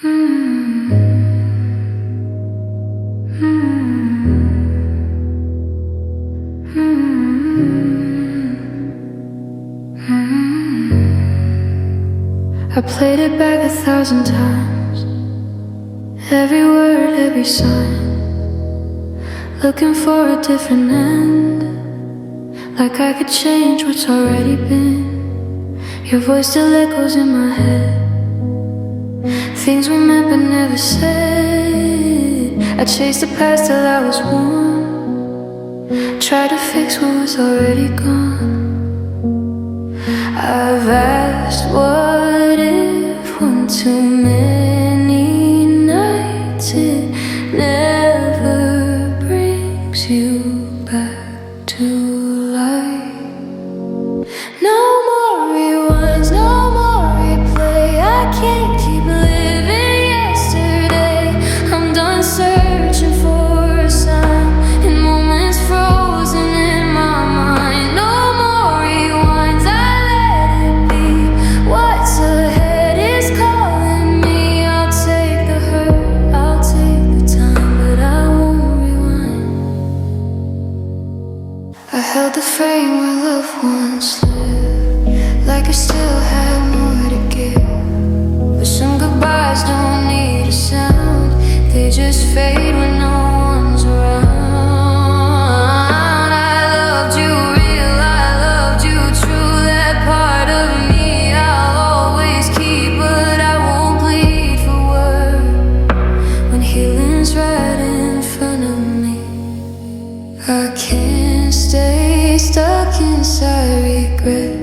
I played it back 1,000 times, every word, every sign, looking for a different end, like I could change what's already been. Your voice still echoes in my head, things we meant but never said. I chased the past till I was one, tried to fix what was already gone. I've asked what if one too many nights, it never brings you back to life. No more rewinds, no more replay. I can't keep living yesterday. I'm done searching for a sign in moments frozen in my mind. No more rewinds, I let it be. What's ahead is calling me. I'll take the hurt, I'll take the time, but I won't rewind. I held the frame where loved ones lived, like I still had more to give. But some goodbyes don't need a sound, they just fade when no one's around. I loved you real, I loved you true. That part of me I'll always keep, but I won't plead for word when healing's right in front of me. I can't stay stuck inside regret,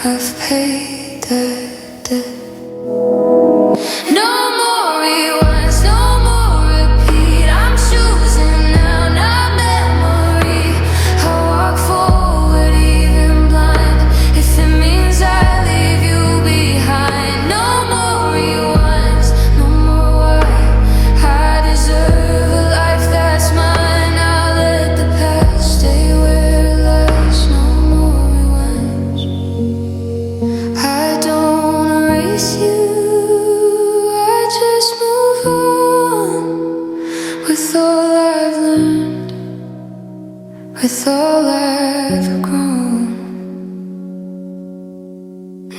I've paid that debt. No more rewinds, no more repeat. I'm choosing now, not memory. I walk forward even blind, if it means I leave you behind. No more rewinds, no more why. I deserve a life that's mine. I'll let the past stay where it lies. No more rewinds. I don't erase you, I just move on with all I've learned, with all I've grown.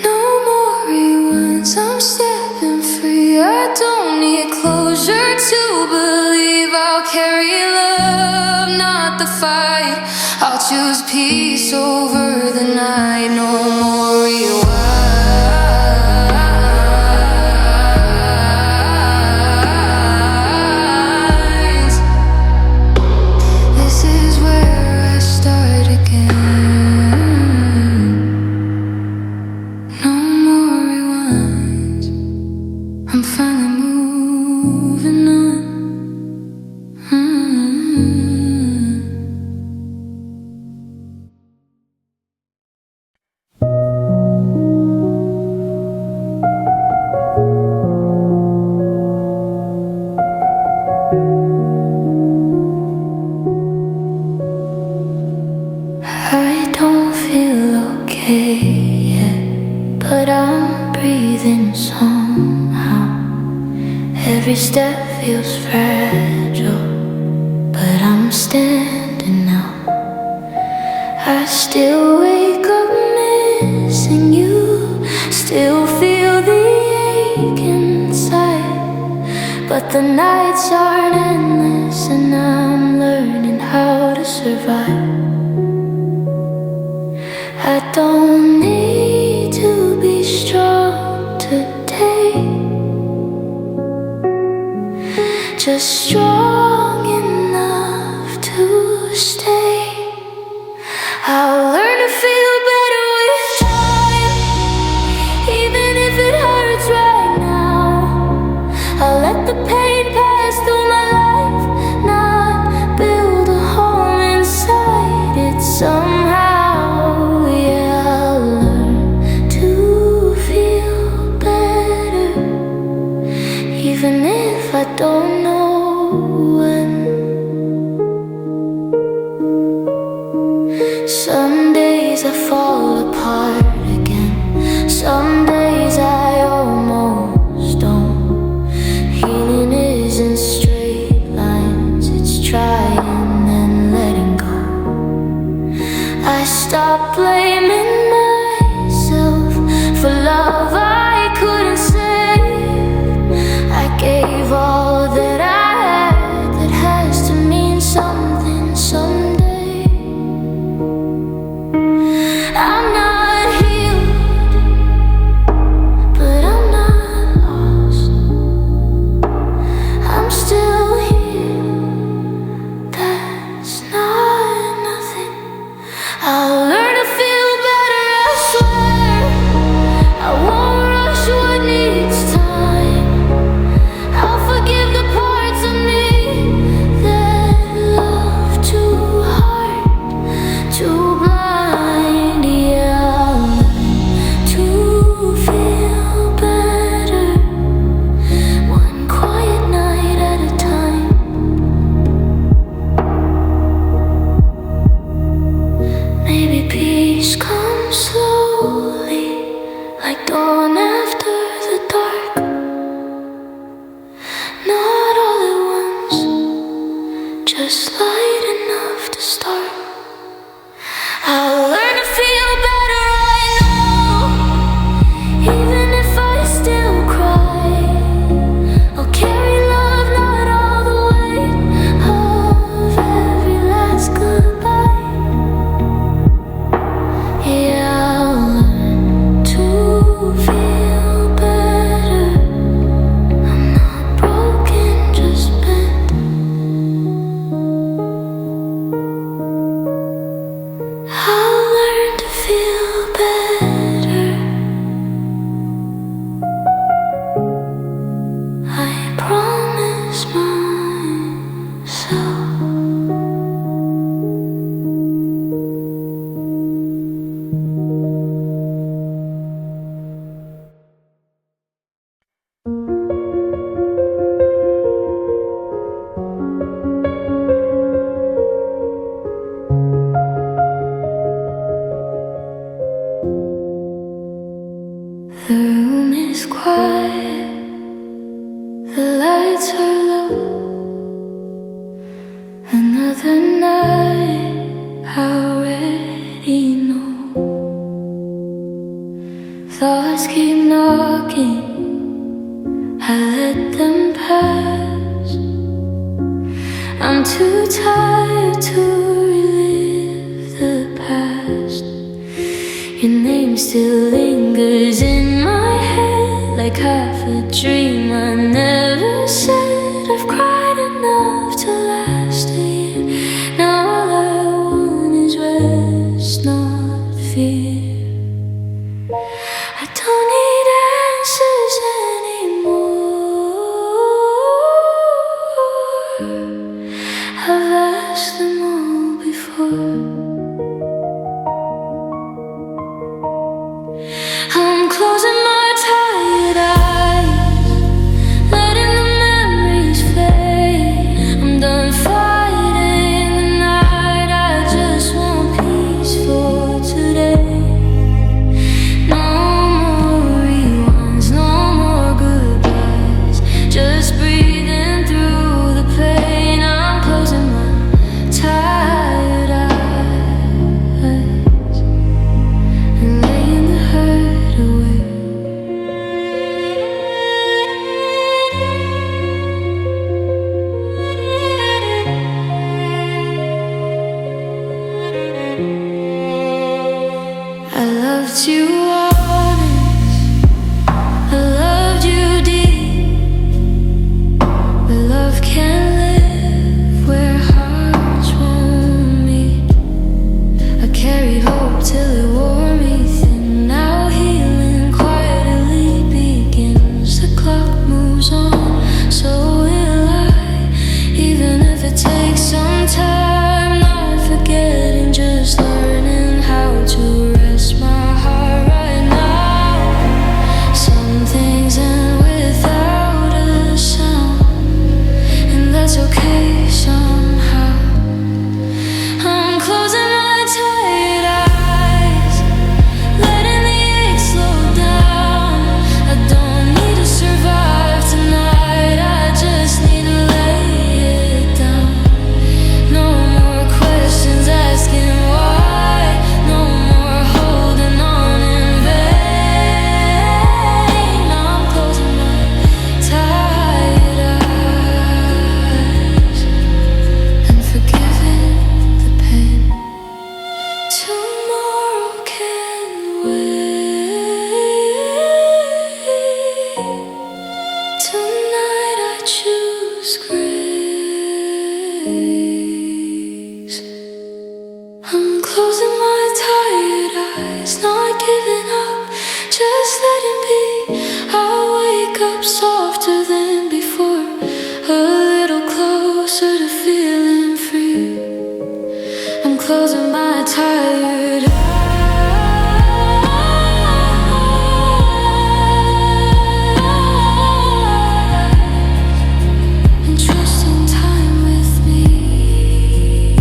No more rewinds, I'm stepping free. I don't need closure to believe I'll carry love, not the fight. I'll choose peace over the night. No more rewinds. This is where I start again. No more rewinds, I'm finally moving on. I don't feel okay yet, but I'm breathing somehow. Every step feels fragile, but I'm standing now. I still wake up missing you, still feel the ache inside. But the nights aren't endless, and I'm learning how to survive. I don't need to be strong today, just strong enough to stay. I'll learn to feel better with time, even if it hurts right now. I'll let the pain pass through my life, not build a home inside it somehow. Yeah, I'll learn to feel better, even if I don't know when. Some days I fall apart again, some days I almost don't. just light enough to start. I'll learn to feel better, I know. Even if I still cry, I'll carry love, not all the weight of every last goodbye. Yeah, I'll learn to feel better. I'm not broken, just bent. I'll learn to feel better. I promise myself. The room is quiet, the lights are low. Another night, I already know. Thoughts keep knocking, I let them pass. I'm too tired to relive the past. Your name still lingers in my head like half a dream I never said. I've cried enough to last a year. Now all I want is rest, not fear. I don't need answers anymore. I've asked them all before. I'm closing my tired eyes, letting the memories fade. I'm done fighting the night, I just want peace for today. No more rewinds, no more goodbyes, just breathing through the pain. I'm closing my tired eyes and laying the hurt away. I loved you honest, I loved you deep, but love can't live where hearts won't meet. I carried hope till it wore me thin. Now healing quietly begins. The clock moves on, so will I. Even if it takes some time, not forgetting, just learning how to rest my heart right now. Some things end without a sound, and that's okay somehow. I'm closing my tired eyes, letting the ache slow down. I don't need to survive tonight, I just need to lay it down. No more questions asking why, no more holding on in vain. I'm closing my tired eyes and forgiving the pain. Tomorrow can wait. Tonight I choose grace. I'm closing my tired eyes, not giving up, just letting be. I'll wake up softer than before, a little closer to feeling free. I'm closing my tired eyes and trusting time with me.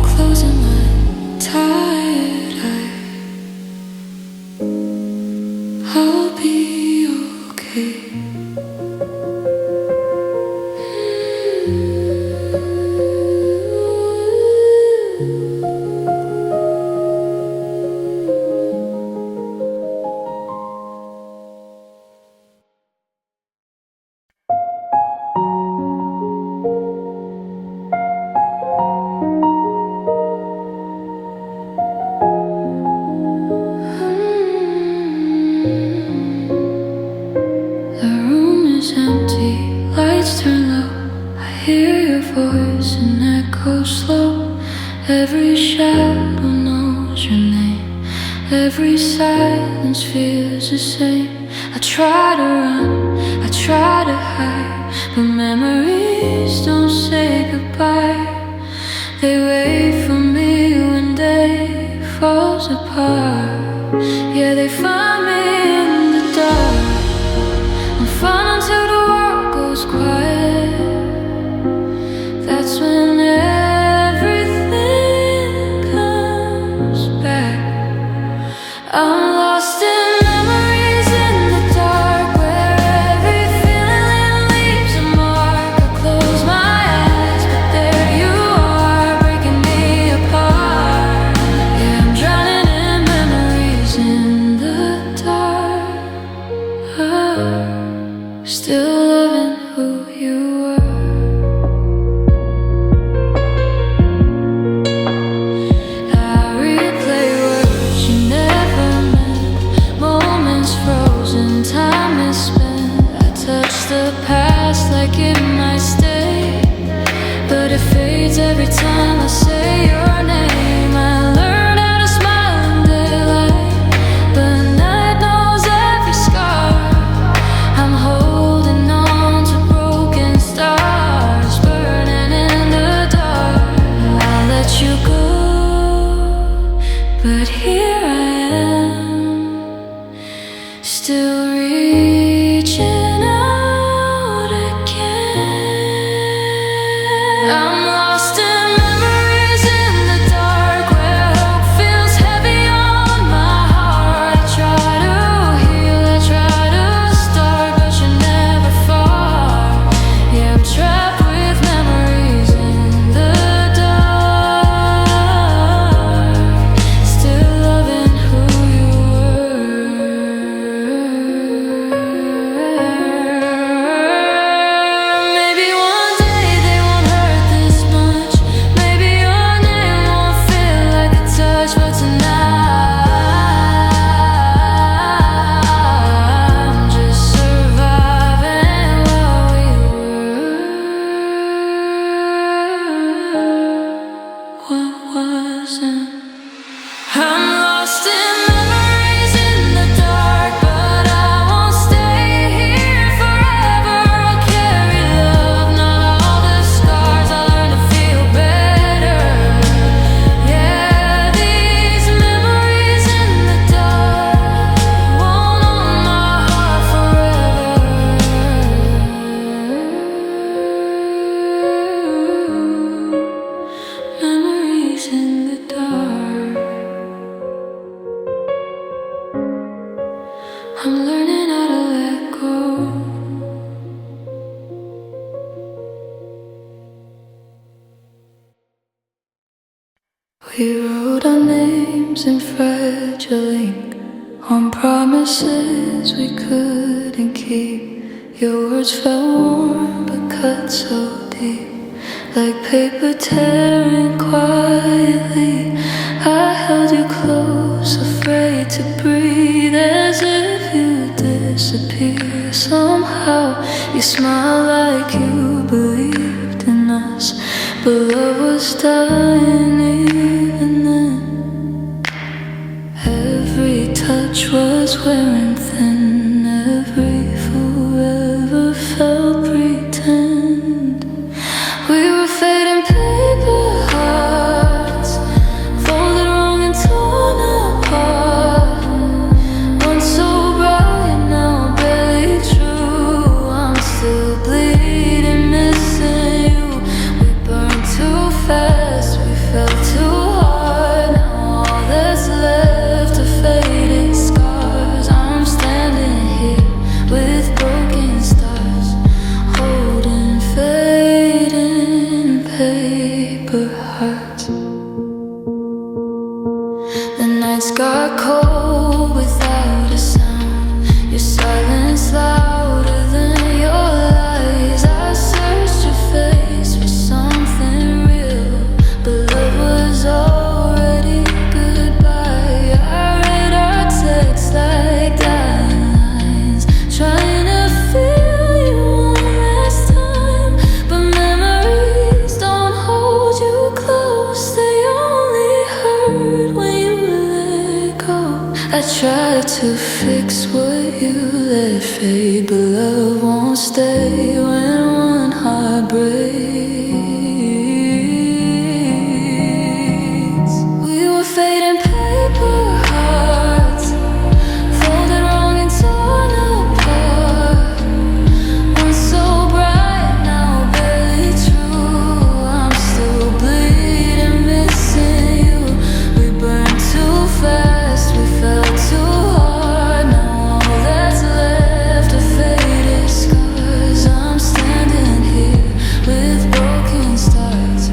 Closing my tired eyes, I'll be okay. is empty, lights turn low. I hear your voice and echo slow. Every shadow knows your name. Every silence feels the same. I try to run, I try to hide, but memories don't say goodbye. They wait for me when day falls apart. Yeah, they find me in the dark. I'm fine until the world goes quiet. That's when everything comes back. I'm lost in memories in the dark, where every feeling leaves a mark. I close my eyes, but there you are, breaking me apart. Yeah, I'm drowning in memories in the dark. Still loving who you were. I replay words you never meant, moments frozen, time is spent. I touch the past like it might stay, but it fades every time I say your name. I learn how to smile in daylight, but night knows every scar. I'm holding on to broken stars, burning in the dark. I'll let you go, but here I am, still reaching out again. I'm lost in memories in the dark, where hope feels heavy on my heart. I try to heal, I try to start, but you're never far. Yeah, I'm trapped with memories in the dark, still loving who you were. Maybe one day they won't hurt this much. Maybe your name won't feel like a touch, but tonight I'm just surviving what we were. What wasn't. I'm lost in memories in the dark, but I won't stay here forever. I'll carry love, not all the scars. I'll learn to feel better. Yeah, these memories in the dark won't own my heart forever. Memories in the dark. I'm learning how to let go. We wrote our names in fragile ink on promises we couldn't keep. Your words felt warm but cut so deep, like paper tearing quietly. I held you close, afraid to breathe, as if you disappear. Somehow you smiled like you believed in us, but love was dying even then. Every touch was wearing thin, every forever felt pretend. We were fading paper hearts, folded wrong and torn apart. Once so bright, now barely true. I'm still bleeding, missing you. We burned too fast, we fell too hard. Now all that's left are fading scars. I'm to fix what you let fade, but love won't stay when one heart breaks. We were fading paper hearts, folded wrong and torn apart. Once so bright, now barely true. I'm still bleeding, missing you. We burned too fast, we fell too hard. Now all that's left are faded scars. I'm standing here with broken stars,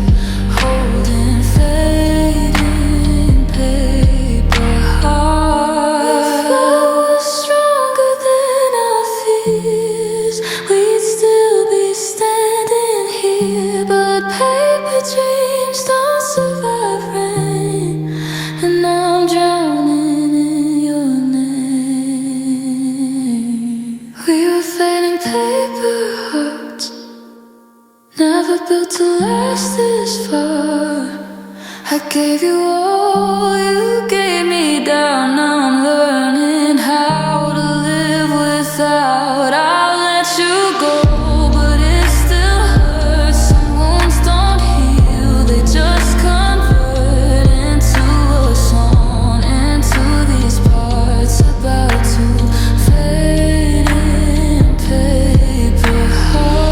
holding fading paper hearts. If I was stronger than our fears, we'd still be standing here. But paper dreams don't survive rain, and I'm drowning in your name. We were fading paper hearts, never built to last this far. I gave you all, you gave me down. Now I'm learning how to live without. I'll let you go, but it still hurts. Some wounds don't heal, they just convert into a song, into these parts about to fade in paper hearts.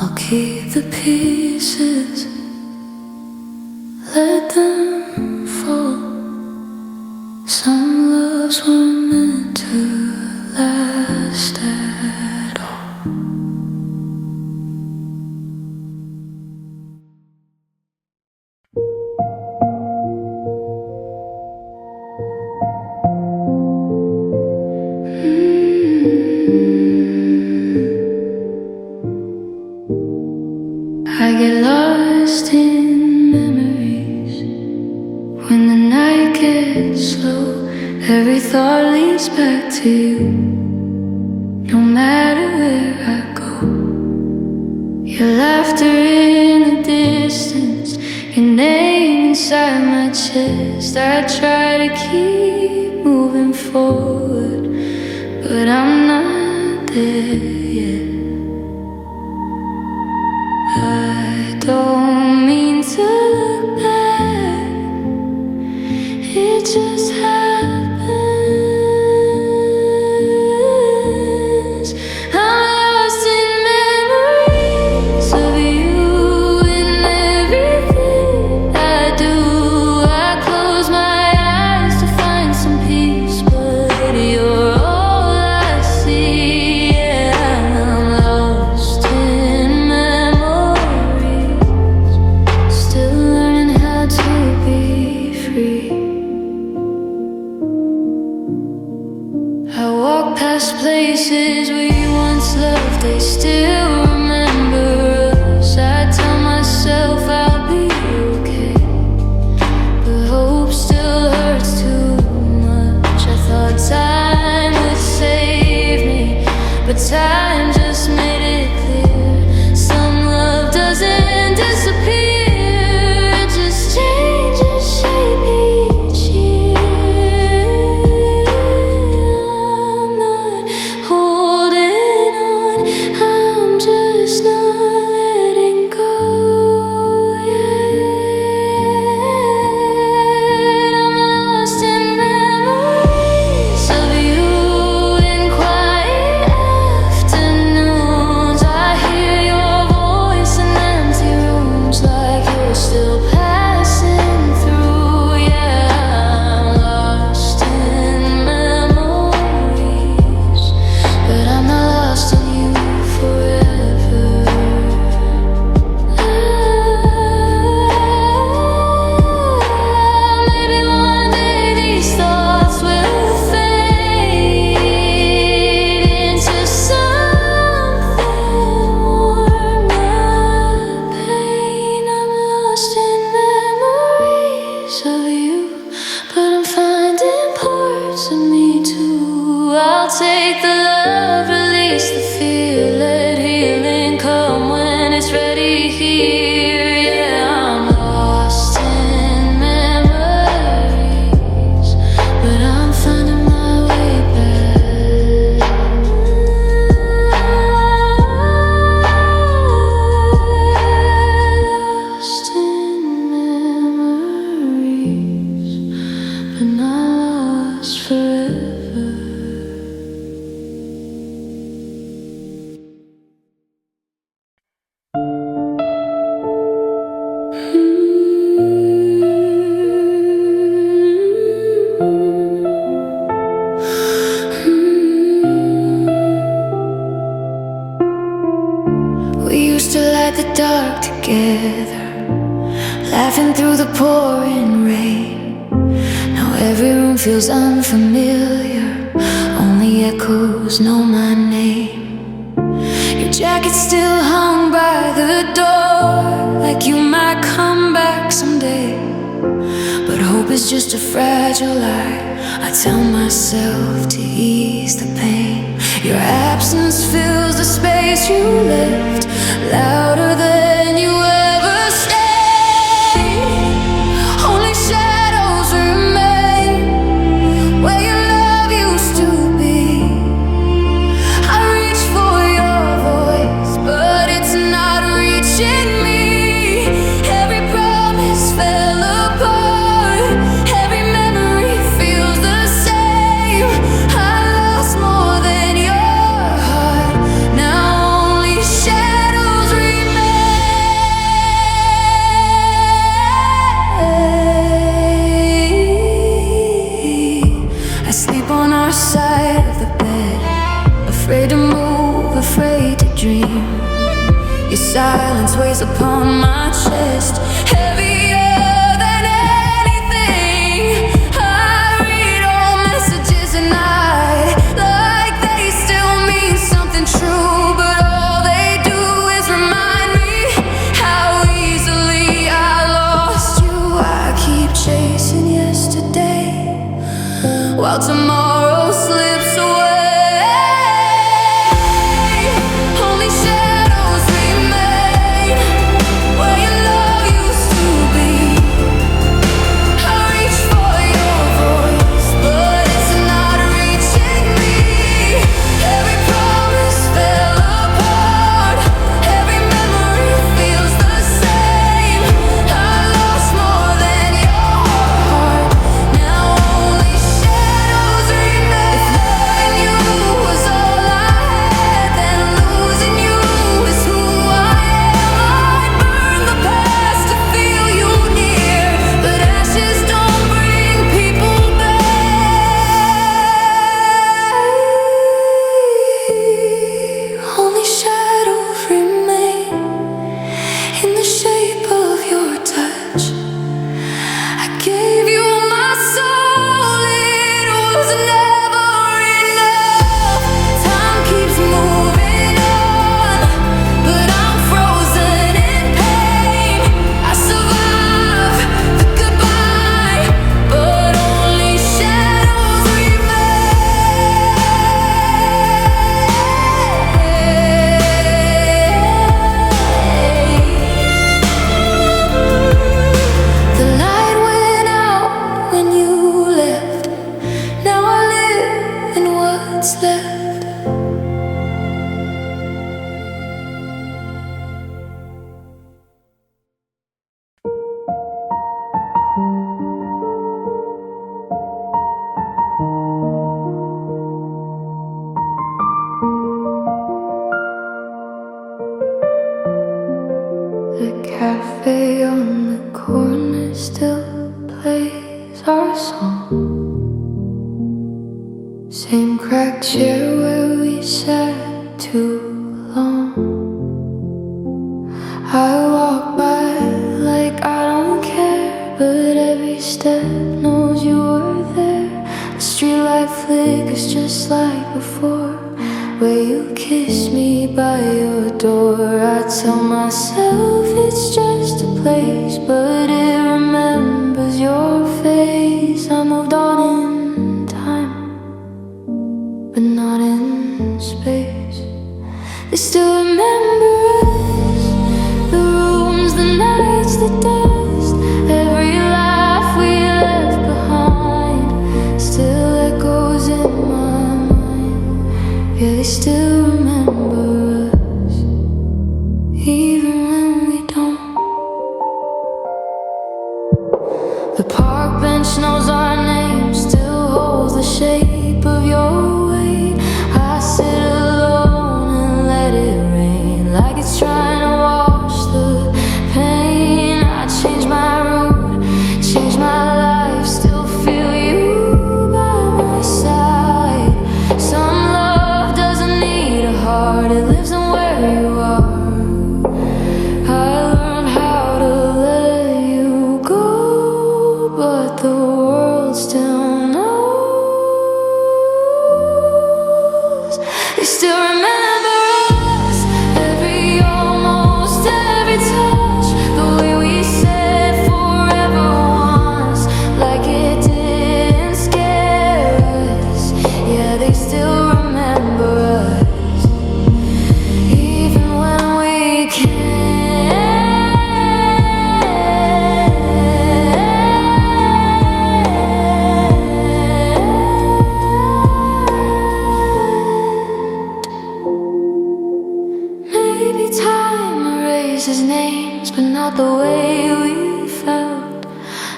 I'll keep the pieces, let them fall. Some loves weren't meant to last at all. I get lost in memories when the night gets slow. Every thought leads back to you, no matter where I go. Your laughter in the distance, your name inside my chest. I try to keep moving forward, but I'm not there yet. I don't mean to look back, it just happens. I'm lost in memories of you and everything I do. I close my eyes to find some peace, but you're all I see. Yeah, I'm lost in memories, still learning how to be free. used to light the dark together, laughing through the pouring rain. Now every room feels unfamiliar, only echoes know my name. Your jacket still hung by the door, like you might come back someday. But hope is just a fragile lie, I tell myself to ease the pain. Your absence fills the space you left, louder than you ever stayed. Only shadows remain where your love used to be. I reach for your voice, but it's not reaching me. Every promise fell apart, every memory feels the same. I lost more than your heart, now only shadows remain. I sleep on our side of the bed, afraid to move, afraid to dream. Your silence weighs upon my chest, heavier than anything. I read all messages at night, like they still mean something true, but all they do is remind me how easily I lost you. I keep chasing yesterday while tomorrow slips away. Only shadows remain where your love used to be. I reach for your voice, but it's not reaching me. Every promise fell apart, every memory feels the same. I lost more than your heart, now only shadows remain. If loving you was all I had, then losing you is who I am. I'd burn the past to feel you near, but ashes don't bring people back. Only shadows remain in the shape of your touch. I gave you my soul, it was never enough. Time keeps moving on, but I'm frozen in pain. I survive the goodbye, but only shadows remain. The light went out when you left, now I live in what's left. The cafe on the corner still plays our song. Same cracked chair where we sat too long. I walk by like I don't care, but every step knows you were there. The streetlight flickers just like before, where you kissed me by your door. I tell myself it's just a place, but it remembers your face. I moved on in time, but not in space. They still remember us, the rooms, the nights, the dust, every laugh we left behind still echoes in my mind. Yeah, they still remember us, even when we don't. The park bench knows our names, still holds the shape of your way. I sit alone and let it rain. maybe time erases names, but not the way we felt.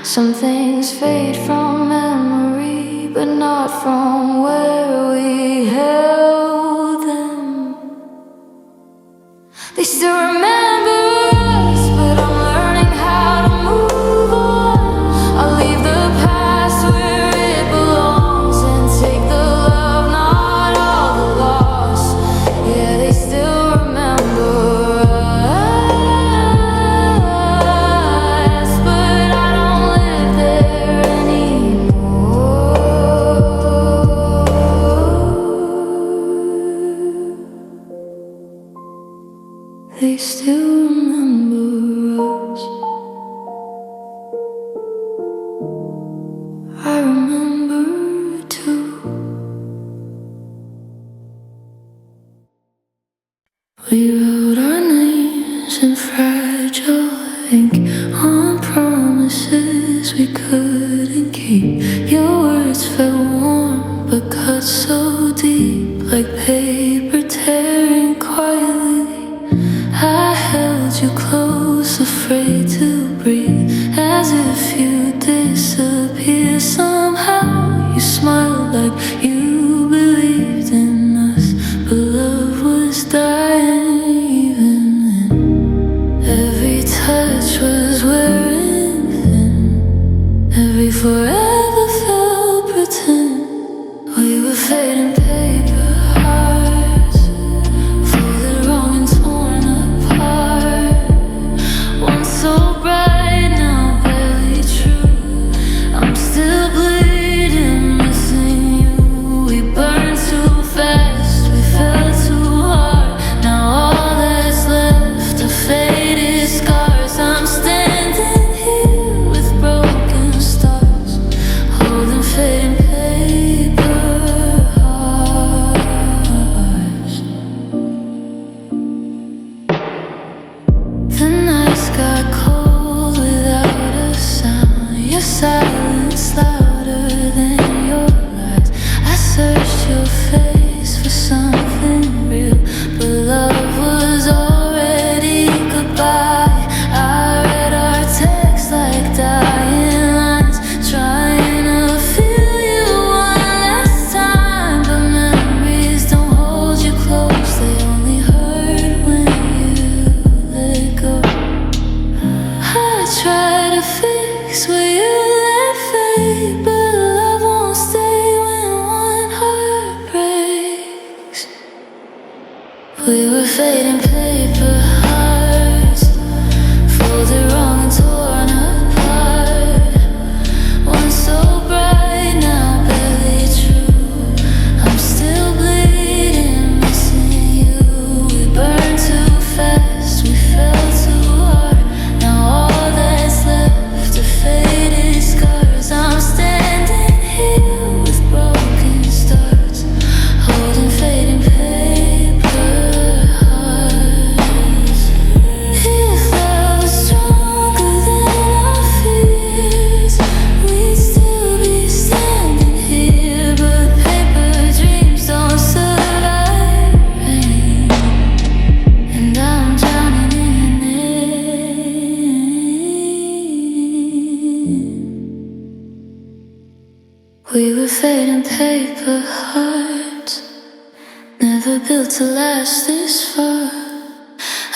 Some things fade from memory, but not from where we held them. They still remember us, but I'm learning how to move on. I'll leave the past where it belongs and take the love, not all the loss. Yeah, they still remember us, but I don't live there anymore. They still remember us. I remember too. We wrote our names in fragile ink on promises we couldn't keep. Your words felt warm but cut so deep, like paper tearing quietly. I held you close, afraid to breathe, as if you disappeared. Somehow you smiled like you believed in us, but love was dying even then. Every touch was wearing thin, every forever felt pretend. We were fading paper hearts, folded wrong and torn apart. Once so bright, now barely true. I'm still bleeding, missing you. We burned too fast, we fell too hard. Now all that's left are faded scars. I'm standing here with broken stars, holding fading paper hearts. The nights got cold without a sound. Your silence louder than your lies. I searched your face for something real, but love was already goodbye. I read our texts like dying lines, trying to feel you one last time. But memories don't hold you close, they only hurt when you let go. I try to fix what you let fade, but love won't stay when one heart breaks. We were fading paper hearts, folded wrong and torn apart. Once so bright, now barely true. I'm still bleeding, missing you. We burned too fast, we fell too hard. Now all that's left are faded scars. I'm standing here with broken stars, holding fading paper hearts. If love was stronger than our fears, we'd still be standing here. But paper dreams don't survive rain, and I'm drowning in it. We were fading paper hearts, never built to last this far.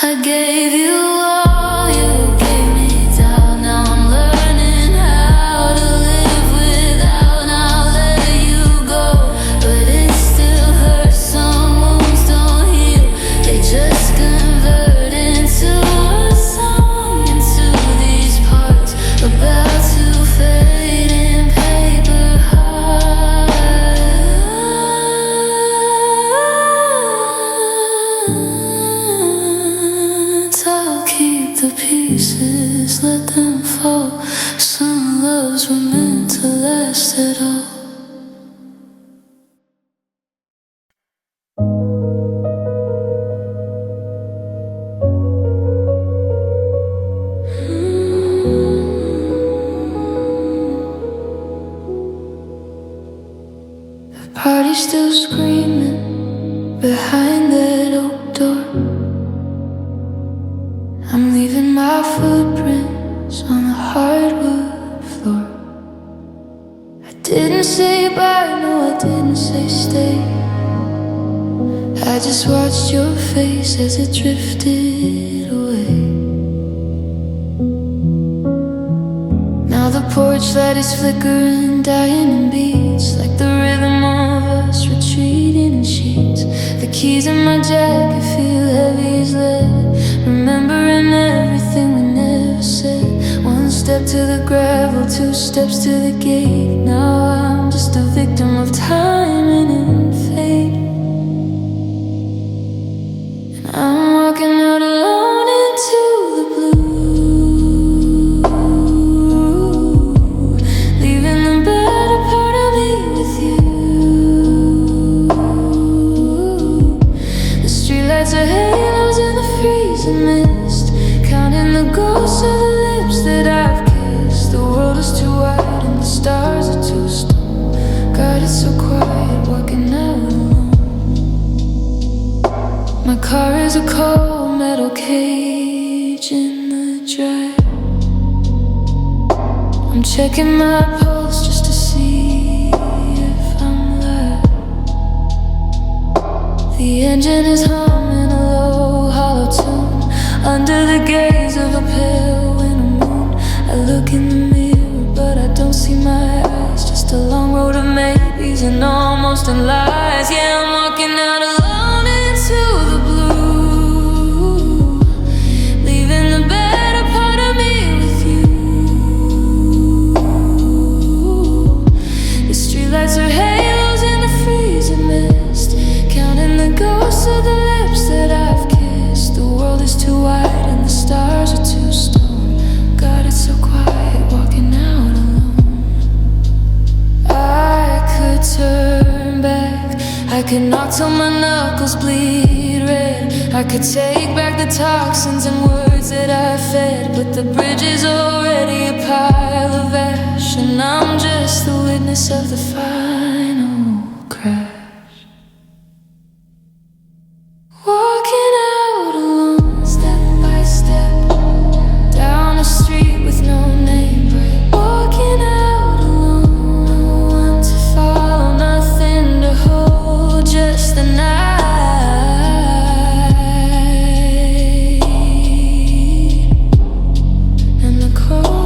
I gave you all, you gave me down. Now I'm learning how to live without. Now I'll let you go, but it still hurts. Some wounds don't heal, they just convert into a song, into these parts about to fade in paper hearts. I'll keep the pieces, let them fall. Some loves were meant to last at all. Party's still screaming behind that oak door. I'm leaving my footprints on the hardwood floor. I didn't say bye, no, I didn't say stay. I just watched your face as it drifted away. Now the porch light is flickering, dying in beats, like the rhythm of us retreating in sheets. The keys in my jacket feel heavy as lead, remembering everything we never said. One step to the gravel, two steps to the gate. Now I'm just a victim of timing and fate. And I'm walking out alone into the blue, leaving the better part of me with you. The streetlights are halos in the freezing mist, counting the ghosts of the lips that I've kissed. The world is too wide and the stars are too stone. God, it's so quiet walking out alone. My car is a cold metal cage in the drive. I'm checking my pulse just to see if I'm alive. The engine is humming a low, hollow tune under the gaze of a pale winter moon. I look in the mirror, but I don't see my eyes. Just a long road of maybes and almost and lies. Yeah, I'm walking out alone into the blue, leaving the better part of me with you. The streetlights are halos in the freezing mist, counting the ghosts of the lips that I've kissed. The world is too wide and the stars are too stone. God, it's so quiet walking out alone. I could turn back, I could knock till my knuckles bleed red. I could take back the toxins and words that I fed, but the bridge is already a pile of ash, and I'm just the witness of the final crash. Walking out alone, step by step, down a street with no name. Walking out alone, no one to follow, nothing to hold, just the night and the cold.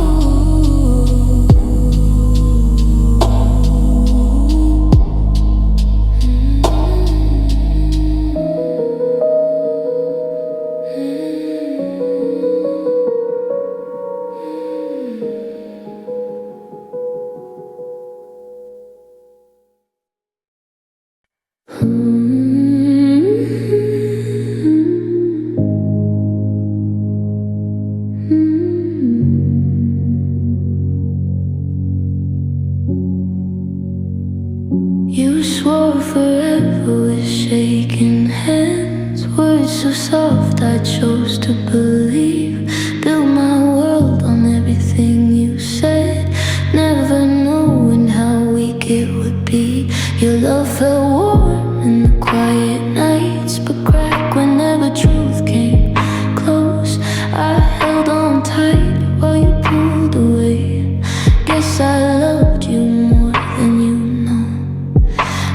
You swore forever with shaking hands, words so soft I chose to believe. Built my world on everything you said, never knowing how weak it would be. Your love felt warm in the quiet nights, but cracked whenever truth came close. I held on tight while you pulled away. Guess I loved you more than you know.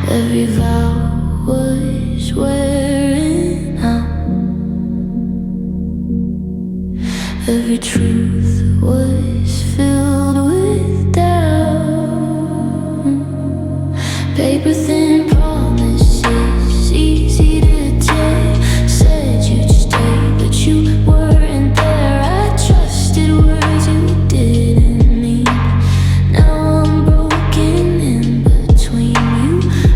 Every vow was wearing out, every truth was filled with doubt. Paper thin promises, easy to take. Said you'd stay, but you weren't there. I trusted words you didn't mean. Now I'm broken in between. You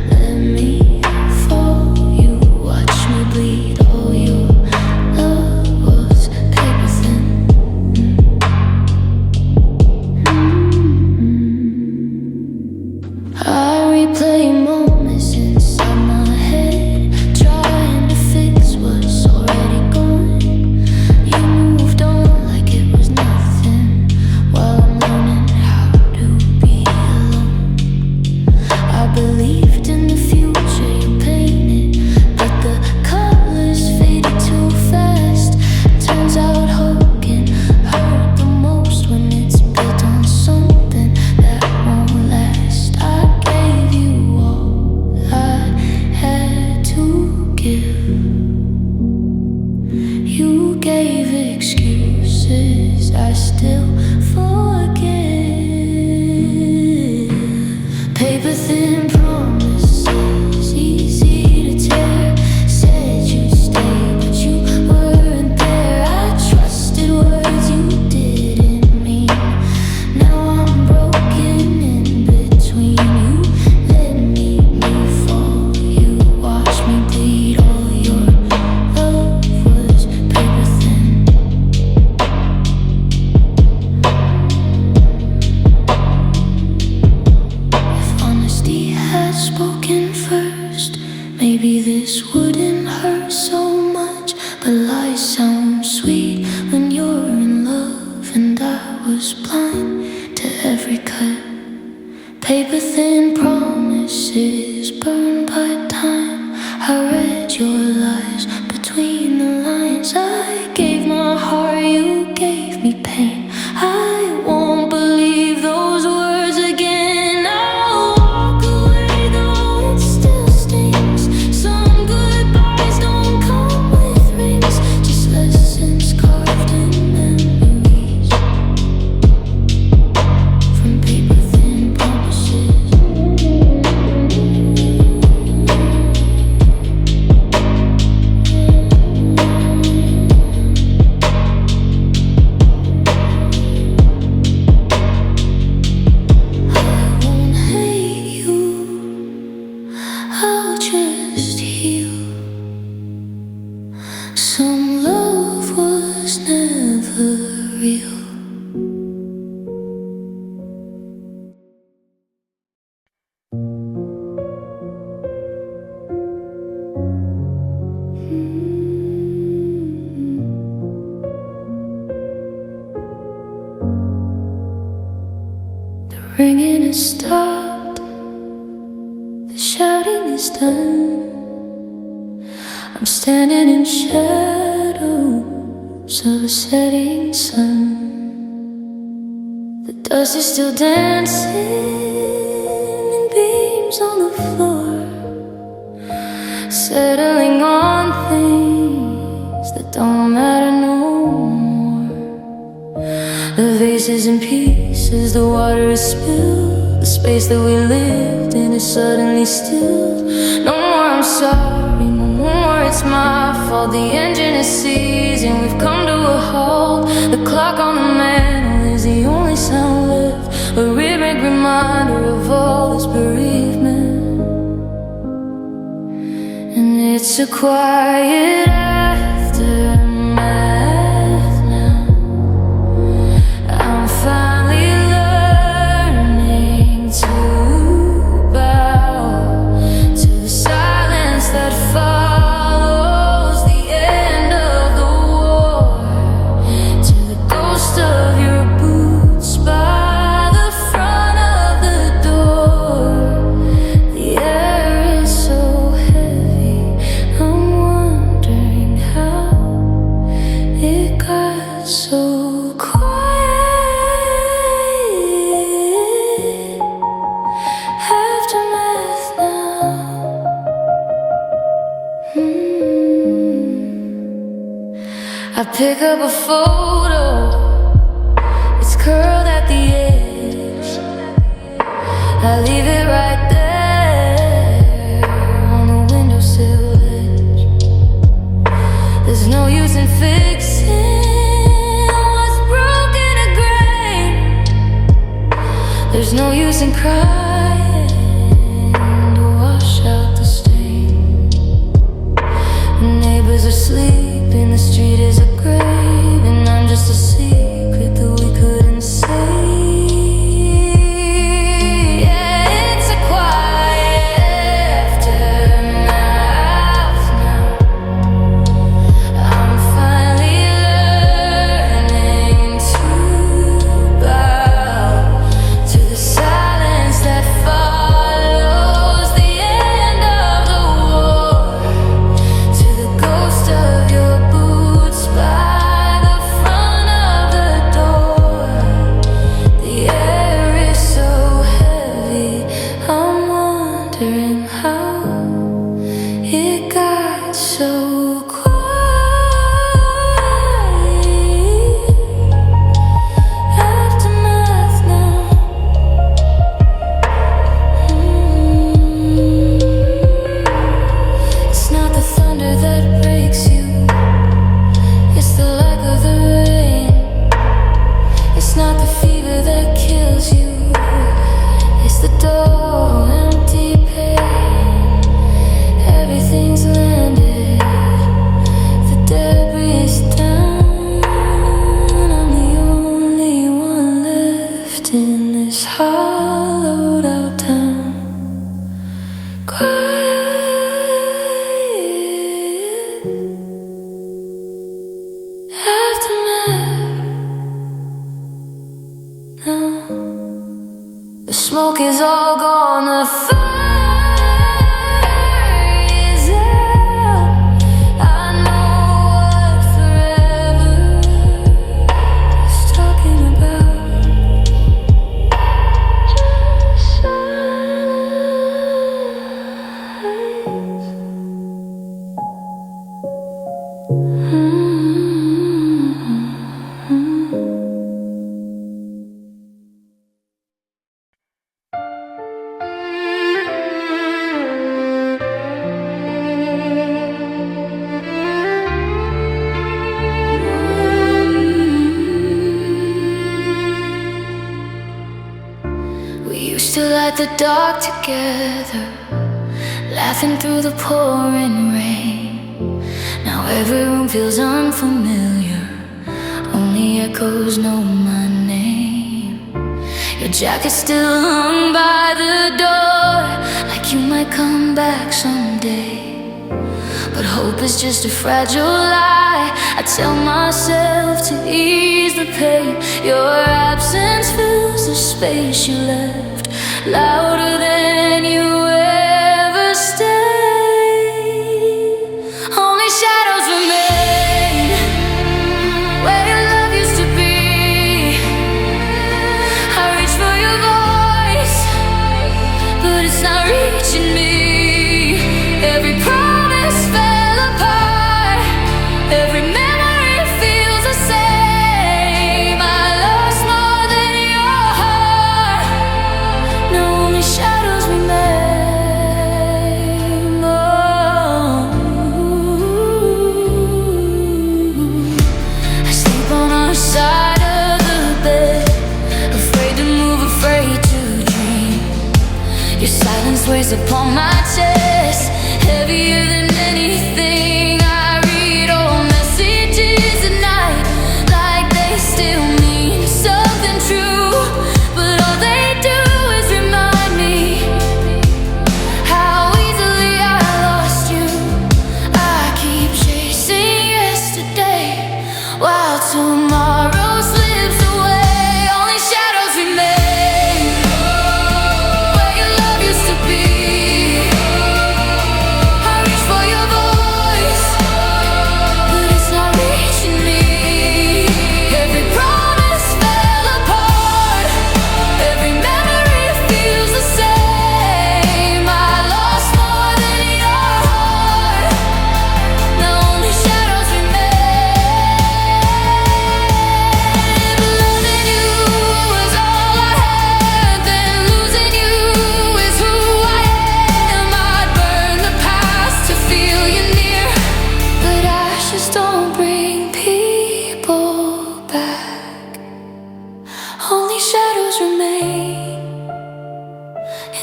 let me fall, you watch me bleed. All your love was paper thin. gave excuses, I still forget. Paper thin promises, easy to tear. Said you'd stay, but you weren't there. I trusted words you didn't mean. Now I'm broken in between. You let me fall, you watched me bleed. All your love was paper thin. If honesty had spoken first, maybe this wouldn't hurt so much. But lies sound sweet when you're in love, and I was blind to every cut. Paper thin promises burned by time. I read your lies between the lines. I gave my heart, you gave me pain. I won't believe those words again. I'll walk away though it still stings. Some goodbyes don't come with rings, just lessons carved in memories from paper thin promises. I won't hate you, I'll just heal. Some love was never real. The ringing has stopped, the shouting is done. I'm standing in shadows of a setting sun. The dust is still dancing in beams on the floor, settling on things that don't matter no more. The vase is in pieces, the water is spilled. The space that we lived in is suddenly stilled. No more I'm sorry, no more it's my fault. The engine is seizing, we've come to a halt. The clock on the mantle is the only sound left, a rhythmic reminder of all this bereavement. And it's a quiet aftermath now. I'm finally learning to bow to the silence that follows the end of the war, to the ghost of your boots by the front of the door. The air is so heavy, I'm wondering how it got so quiet. Aftermath now. I pick up a photo, it's curled at the edge. I leave it right there on the windowsill ledge. There's no use in fixing what's broken or gray. There's no use in crying to wash out the stain. The neighbors are sleeping, the street is a grave, and I'm just a secret that we couldn't say. Yeah, it's a quiet aftermath now. I'm finally learning to bow to the silence that the door, empty pain. Everything's landed, the debris is down. I'm the only one left in this hollowed out town. Quiet aftermath. Now the smoke is all gone, the fire is out. I know what forever is talking about. Just silence. We used to light the dark together, laughing through the pouring rain. Now every room feels unfamiliar, only echoes know my name. Your jacket still hung by the door, like you might come back someday. But hope is just a fragile lie. I tell myself to ease the pain. Your absence fills the space you left, louder than you ever stayed. Only shadows remain where your love used to be. I reach for your voice, but it's not reaching me. Every promise fell apart, every memory feels the same. I lost more than your heart. Now only shadows remain. Oh. I sleep on our side of the bed, afraid to move, afraid to dream. Your silence weighs upon my chest, heavier than anything I read. Old messages at night, like they still mean something true, but all they do is remind me how easily I lost you. I keep chasing yesterday while tomorrow slips away. Only shadows remain where your love used to be. I reach for your voice, but it's not reaching me. Every promise fell apart, every memory feels the same. I lost more than your heart. Now only shadows remain. Loving you was all I had, then losing you is who I am. I'd burn the past to feel you near, but ashes don't bring people back. Only shadows remain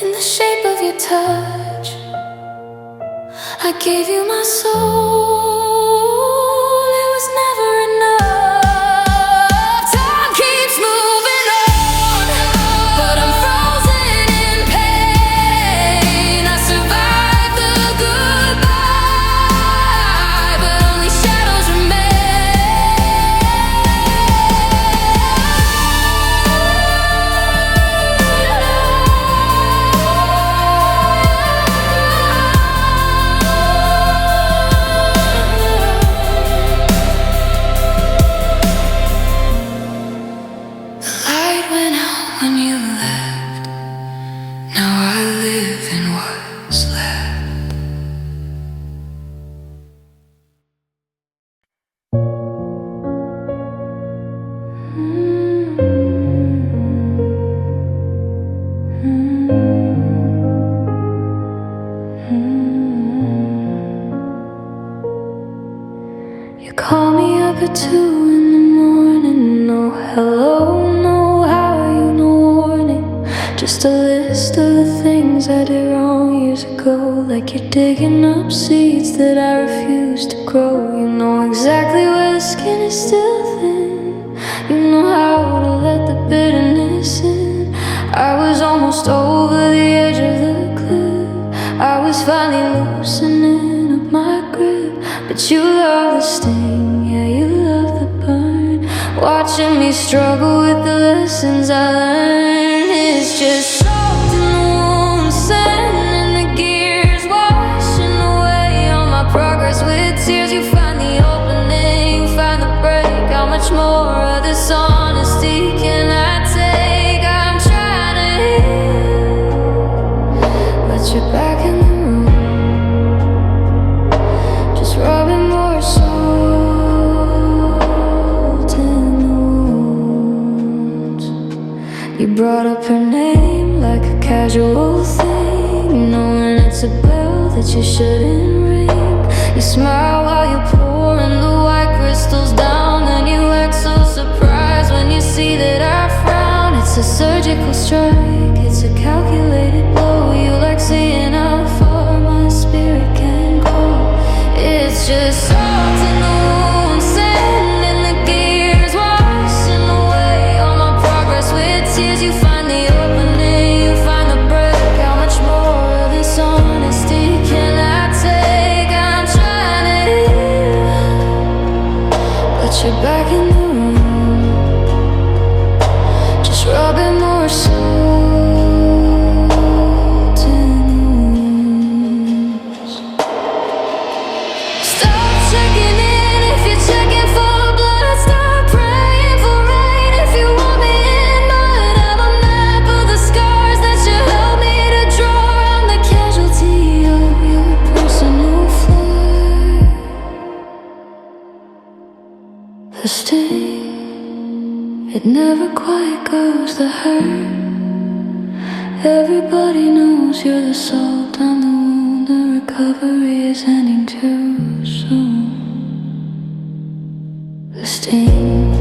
in the shape of your touch. I gave you my soul, it was never enough. Time keeps moving on, but I'm frozen in pain. I survived the goodbye, but only shadows remain. Just a list of the things I did wrong years ago. Like you're digging up seeds that I refuse to grow. You know exactly where the skin is still thin. You know how to let the bitterness in. I was almost over the edge of the cliff. I was finally loosening up my grip. But you love the sting, yeah, you love the burn. Watching me struggle with the lessons I learned. It's just salt in the wound, sand in the gears, washing away all my progress with tears. You find the opening, find the break. How much more of this honesty can I take? I'm trying to heal, but you're back in the room, just rubbing more salt in the wounds. You brought up her name like a casual thing, knowing it's a bell that you shouldn't ring. You smile while you're pouring the white crystals down, then you act so surprised when you see that I frown. It's a surgical strike, it's a calculated blow. You like seeing how far my spirit can go. It's just salt in the wound, sand in the gears, washing away all my progress with tears. You find the opening, you find the break. How much more of this honesty can I take? I'm trying to heal, but you're back in the room, just rubbing more salt in the wounds. Stop checking in if you're checking for blood. Stop praying for rain if you want me in mud. I'm a map of the scars that you helped me to draw. I'm the casualty of your personal flood. The sting, it never quite goes the hurt. Everybody knows you're the salt on the wound. The recovery is ending too soon. The sting,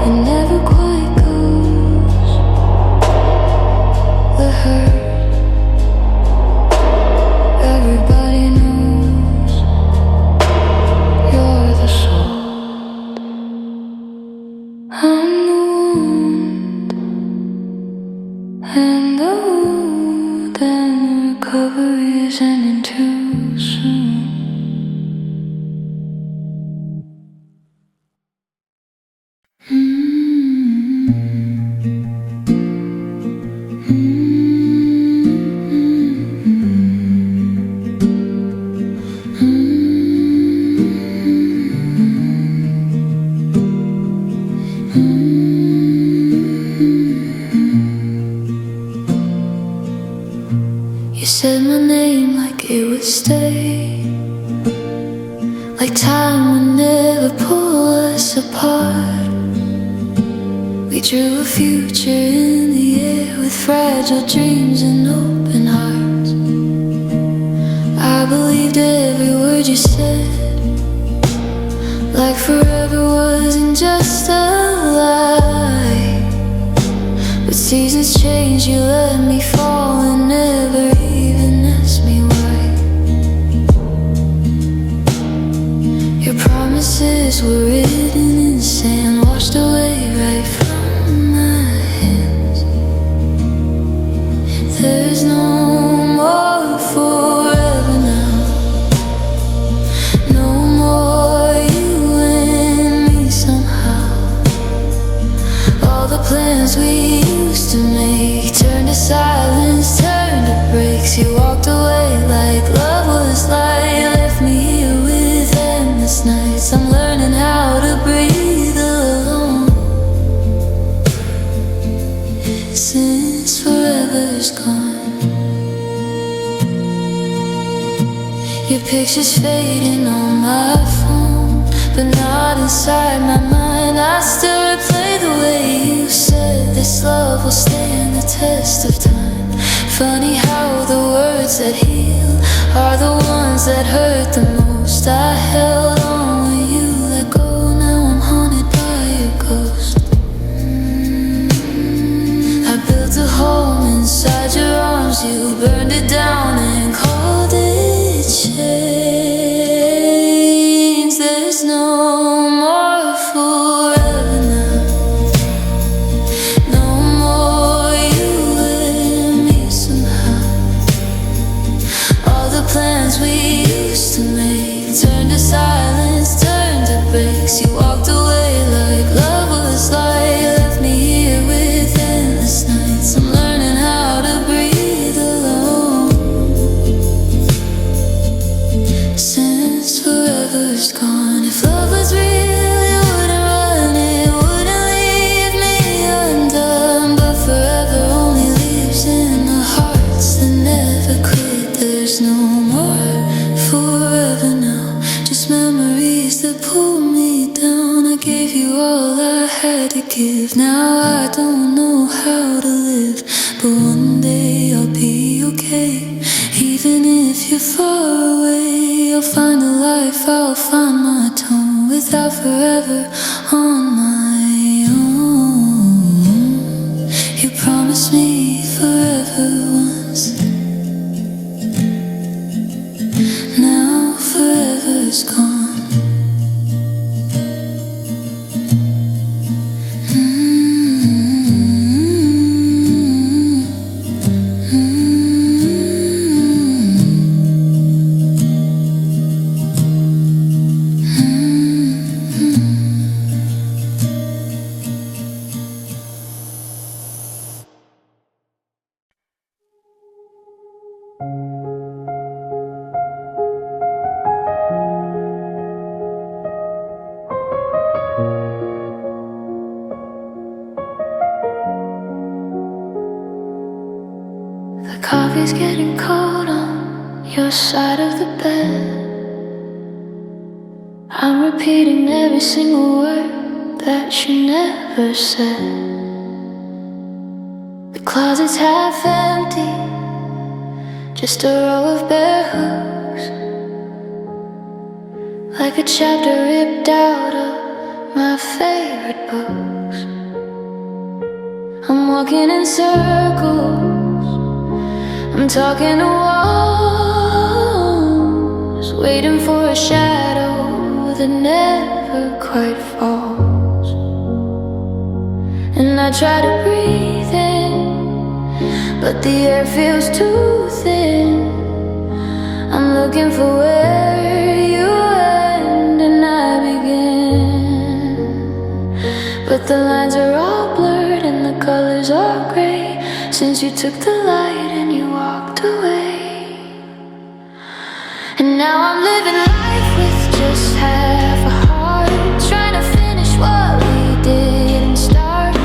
it never quite goes the hurt. Everybody knows you're the salt. I'm the wound, and the wound and the recovery is ending too soon. You said my name like it would stay, like time would never pull us apart. We drew a future in the air with fragile dreams and open hearts. I believed every word you said, like forever wasn't just a lie. But seasons change, you let me fall and never even asked me why. Your promises were written in sand, washed away right from my hands. There's no more forever now, no more you and me somehow. All the plans we used to make turned to silence, turned to breaks. You walked away like love was light, left me here with endless nights. I'm learning how to breathe alone, since forever's gone. Your picture's fading on my phone, but not inside my mind. I still replay the way you said this love will stand the test of time. Funny how the words that heal are the ones that hurt the most. I held on when you let go, now I'm haunted by your ghost. I no more forever now. No more you and me somehow. All the plans we used to make turned to silence, turned to breaks. You walked away like love was light, left me here with endless nights. I'm learning how to breathe alone. Since forever's gone, if love was real, it wouldn't run, it wouldn't leave me undone. But forever only lives in the hearts that never quit. There's no more forever now, just memories that pull me down. I gave you all I had to give, now I don't know how to live. But one day I'll be okay, even if you're far away. I'll find a life, I'll find my tone, without forever on my own. You promised me forever once, now forever's gone. The coffee's getting cold on your side of the bed. I'm repeating every single word that you never said. The closet's half empty, just a row of bare hooks, like a chapter ripped out of my favorite books. I'm walking in circles, I'm talking to walls, waiting for a shadow that never quite falls. And I try to breathe in, but the air feels too thin. I'm looking for where you end and I begin. But the lines are all blurred and the colors are gray, since you took the light and you walked away. And now I'm living life with just half a heart, trying to finish what we didn't start.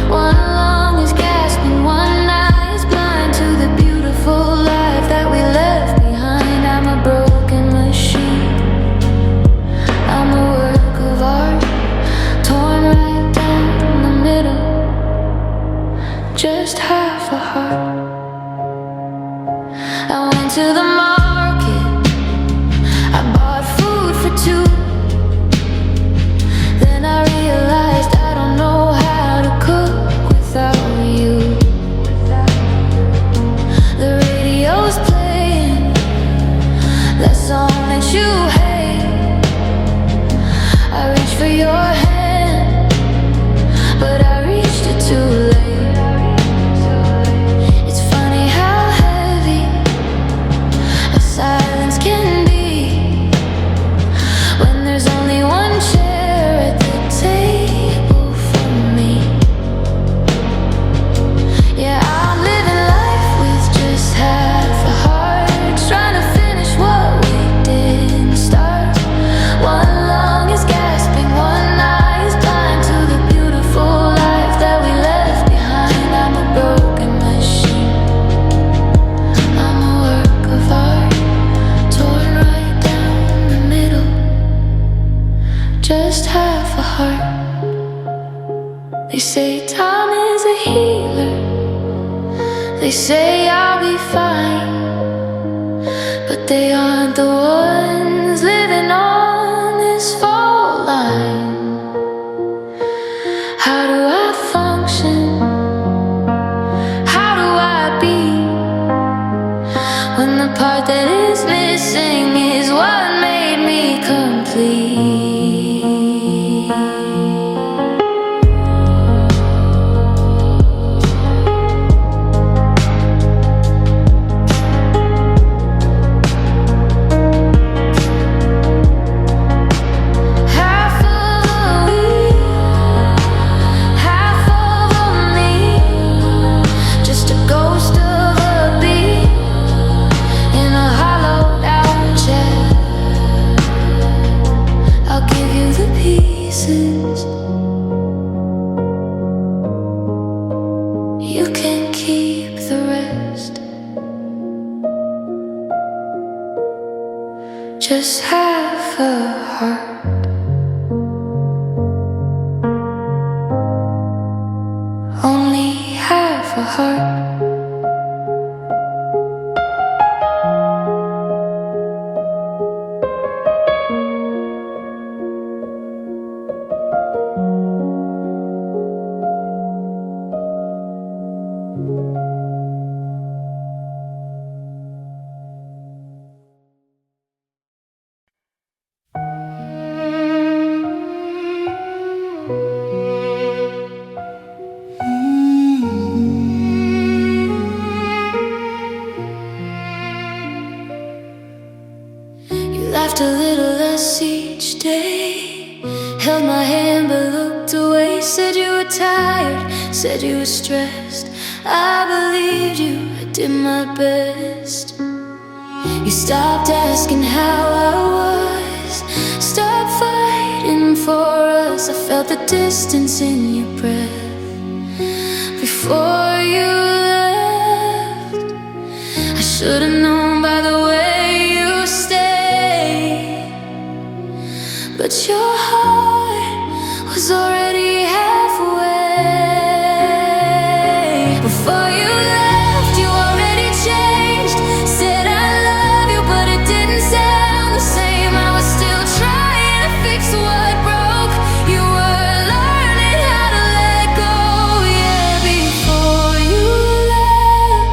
One lung is gasping, one eye is blind to the beautiful life that we left behind. I'm a broken machine, I'm a work of art, torn right down the middle, just half a heart. I went to the market, I bought food for two. Then I realized I don't know how to cook without you. The radio's playing that song that you hate. I reached for your hand, but I reached it too late. It's funny how heavy a silence can be when there's only one chair at the table for me. Yeah, I'm living life with just half a heart, trying to finish what we didn't start. One lung is gasping, one eye is blind to the beautiful life that we left behind. I'm a broken machine, I'm a work of art, torn right down the middle, just half a heart. They say time is a healer, they say I'll be fine, but they aren't the ones living on this fault line. How do I function? How do I be when the part that is missing is what made me complete? heart. Laughed a little less each day, held my hand but looked away. Said you were tired, said you were stressed. I believed you, I did my best. You stopped asking how I was, stopped fighting for us. I felt the distance in your breath before you left. I should've known by the way you stayed, but your heart was already halfway. Before you left, you already changed. Said I love you, but it didn't sound the same. I was still trying to fix what broke. You were learning how to let go. Yeah, before you left,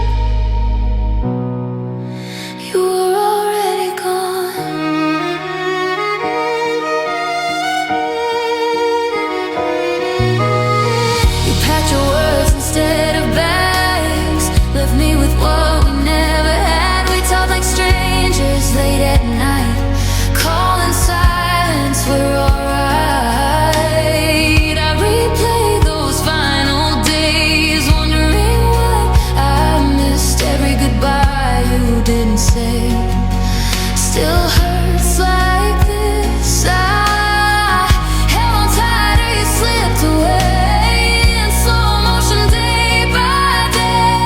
you were already gone. You packed your words instead of bags, left me with what we never had. We talked like strangers late at night, calling silence, we're alright. I replayed those final days, wondering what I missed. Every goodbye you didn't say still hurts like this. I held on tighter, you slipped away in slow motion day by day.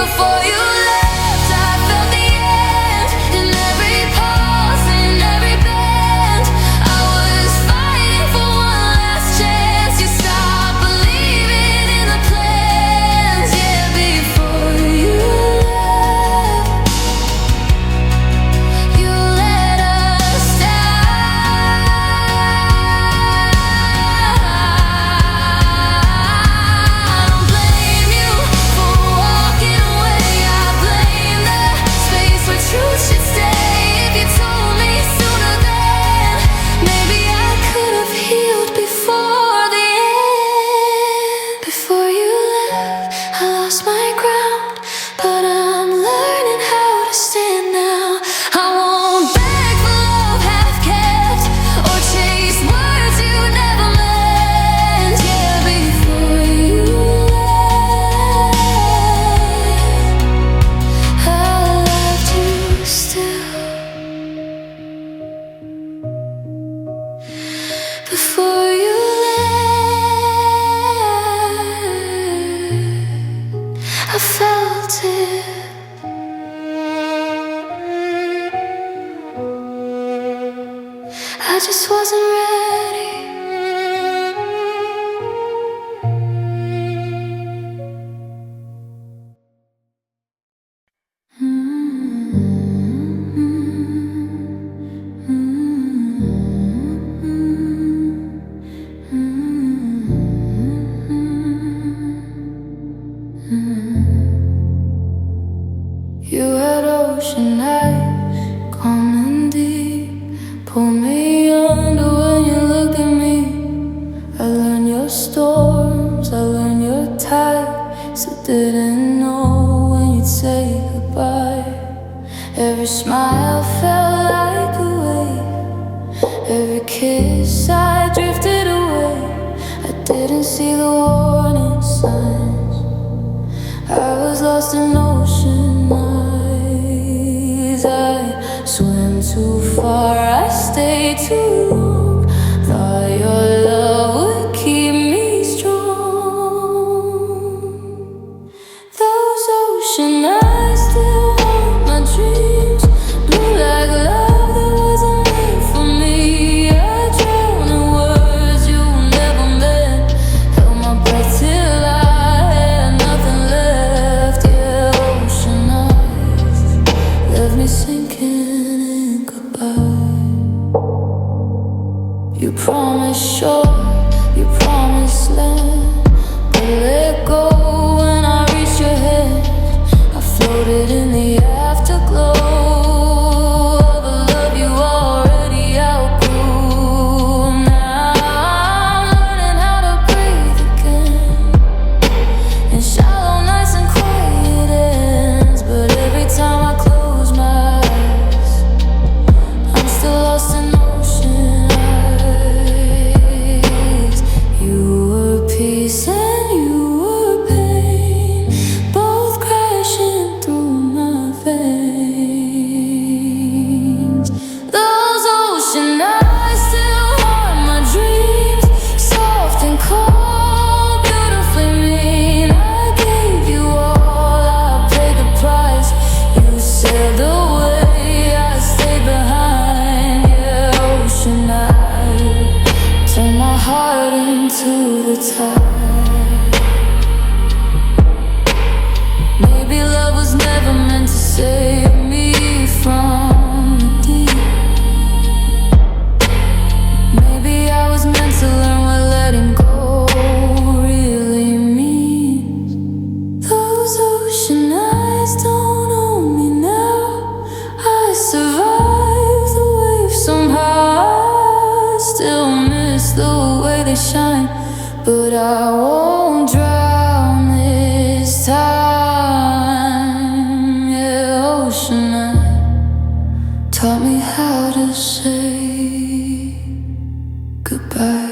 Before you left, I felt the end in every pulse, in every bend. I was fighting for one last chance. You stopped believing in the plans. Yeah, before you left, you let us down. I don't blame you for walking away. I blame the space where truth should stay. If you told me sooner, then maybe I could have healed before the end. Before you left, I lost my ground, but I'm learning how to stand now. I won't beg for love half kept, or chase words you never meant. Yeah, before you left, I loved you still. Before you left, I felt it. I just wasn't ready. You had ocean eyes, calm and deep, pull me under when you look at me. I learned your storms, I learned your tides, so didn't know when you'd say goodbye. Every smile felt like a wave, every kiss I drifted away. I didn't see the warning signs, I was lost in ocean eyes. I swam too far, I stayed too long. Thought your love would keep me strong. Those ocean eyes still haunt my dreams, blue like love that wasn't meant for me. I drown in words you never meant, held my breath till I You promised shore, you promised land, but let go when I reached your head. I floated in the afterglow of a love you already outgrew. Now I'm learning how to breathe again in shallow nights and quiet ends. But every time I close my eyes, I'm still lost in ocean eyes. You were peace and you were pain, both crashing through my veins. Those ocean eyes still haunt my dreams, soft and cold, beautifully mean. I gave you all, I paid the price. You sailed away, I stayed behind. Yeah, ocean eyes turn my heart into the tide. Maybe love was never meant to save me from the deep. Maybe I was meant to learn what letting go really means. Those ocean eyes don't own me now. I survived the wave somehow. I still miss the way they shine, but I won't drown this time. Yeah, ocean eye taught me how to say goodbye.